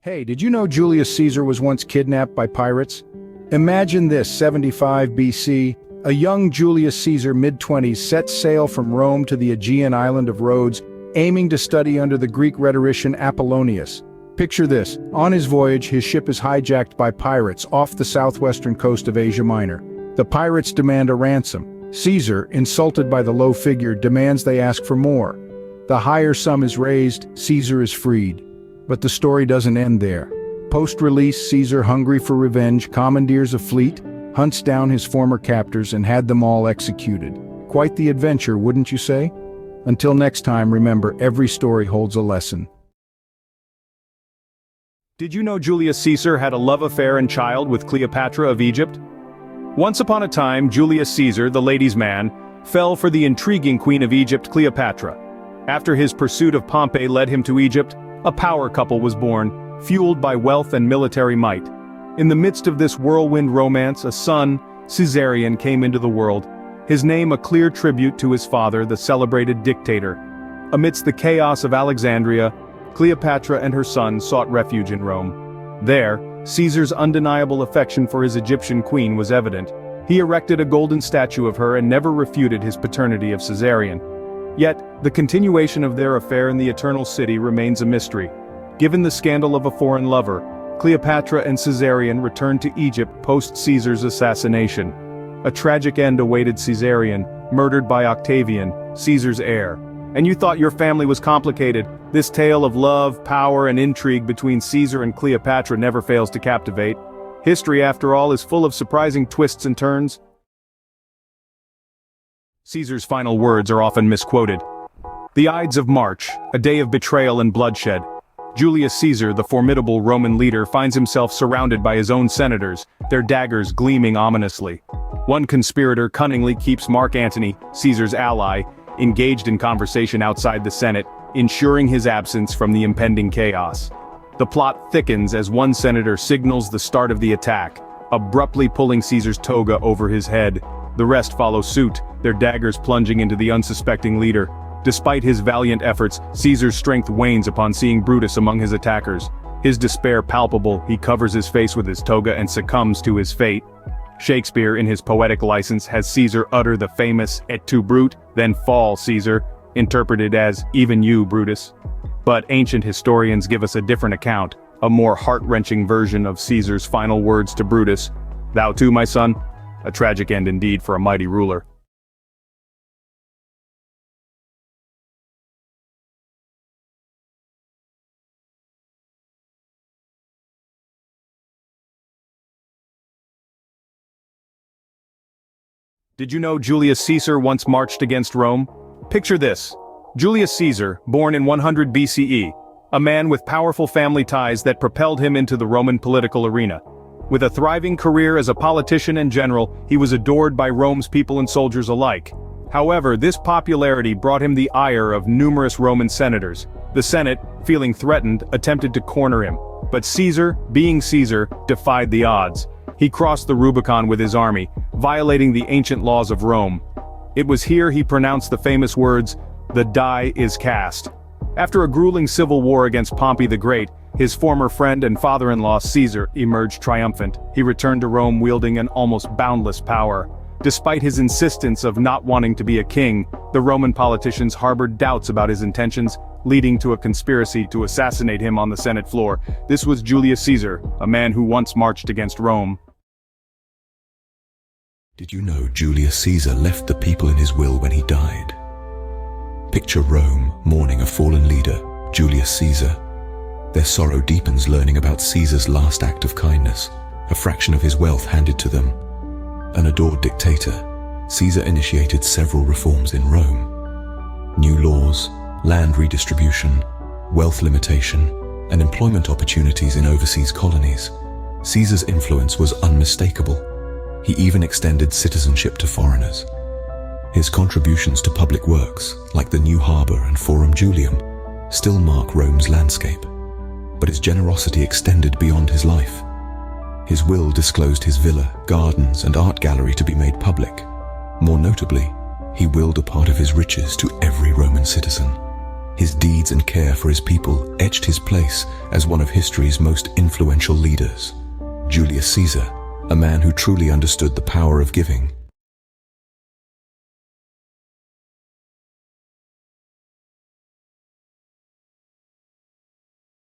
Hey, did you know Julius Caesar was once kidnapped by pirates? Imagine this, 75 BC, a young Julius Caesar, mid-20s, sets sail from Rome to the Aegean island of Rhodes, aiming to study under the Greek rhetorician Apollonius. Picture this, on his voyage, his ship is hijacked by pirates off the southwestern coast of Asia Minor. The pirates demand a ransom. Caesar, insulted by the low figure, demands they ask for more. The higher sum is raised, Caesar is freed. But the story doesn't end there. Post-release, Caesar, hungry for revenge, commandeers a fleet, hunts down his former captors, and had them all executed. Quite the adventure, wouldn't you say? Until next time, remember, every story holds a lesson. Did you know Julius Caesar had a love affair and child with Cleopatra of Egypt? Once upon a time, Julius Caesar, the ladies' man, fell for the intriguing queen of Egypt, Cleopatra. After his pursuit of Pompey led him to Egypt, a power couple was born, fueled by wealth and military might. In the midst of this whirlwind romance, a son, Caesarion, came into the world, his name a clear tribute to his father, the celebrated dictator. Amidst the chaos of Alexandria, Cleopatra and her son sought refuge in Rome. There, Caesar's undeniable affection for his Egyptian queen was evident. He erected a golden statue of her and never refuted his paternity of Caesarion. Yet, the continuation of their affair in the Eternal City remains a mystery. Given the scandal of a foreign lover, Cleopatra and Caesarion returned to Egypt post-Caesar's assassination. A tragic end awaited Caesarion, murdered by Octavian, Caesar's heir. And you thought your family was complicated. This tale of love, power, and intrigue between Caesar and Cleopatra never fails to captivate. History, after all, is full of surprising twists and turns. Caesar's final words are often misquoted. The Ides of March, a day of betrayal and bloodshed. Julius Caesar, the formidable Roman leader, finds himself surrounded by his own senators, their daggers gleaming ominously. One conspirator cunningly keeps Mark Antony, Caesar's ally, engaged in conversation outside the Senate, ensuring his absence from the impending chaos. The plot thickens as one senator signals the start of the attack, abruptly pulling Caesar's toga over his head. The rest follow suit, their daggers plunging into the unsuspecting leader. Despite his valiant efforts, Caesar's strength wanes upon seeing Brutus among his attackers. His despair palpable, he covers his face with his toga and succumbs to his fate. Shakespeare, in his poetic license, has Caesar utter the famous "Et tu, Brute, then fall, Caesar," interpreted as "even you, Brutus." But ancient historians give us a different account, a more heart-wrenching version of Caesar's final words to Brutus. "Thou too, my son?" A tragic end indeed for a mighty ruler. Did you know Julius Caesar once marched against Rome? Picture this. Julius Caesar, born in 100 BCE, a man with powerful family ties that propelled him into the Roman political arena. With a thriving career as a politician and general, he was adored by Rome's people and soldiers alike. However, this popularity brought him the ire of numerous Roman senators. The Senate, feeling threatened, attempted to corner him. But Caesar, being Caesar, defied the odds. He crossed the Rubicon with his army, violating the ancient laws of Rome. It was here he pronounced the famous words, "The die is cast." After a grueling civil war against Pompey the Great, his former friend and father-in-law Caesar emerged triumphant. He returned to Rome wielding an almost boundless power. Despite his insistence of not wanting to be a king, the Roman politicians harbored doubts about his intentions, leading to a conspiracy to assassinate him on the Senate floor. This was Julius Caesar, a man who once marched against Rome. Did you know Julius Caesar left the people in his will when he died? Picture Rome mourning a fallen leader, Julius Caesar. Their sorrow deepens learning about Caesar's last act of kindness, a fraction of his wealth handed to them. An adored dictator, Caesar initiated several reforms in Rome. New laws, land redistribution, wealth limitation, and employment opportunities in overseas colonies. Caesar's influence was unmistakable. He even extended citizenship to foreigners. His contributions to public works, like the new harbor and Forum Julium, still mark Rome's landscape. But his generosity extended beyond his life. His will disclosed his villa, gardens, and art gallery to be made public. More notably, he willed a part of his riches to every Roman citizen. His deeds and care for his people etched his place as one of history's most influential leaders. Julius Caesar, a man who truly understood the power of giving,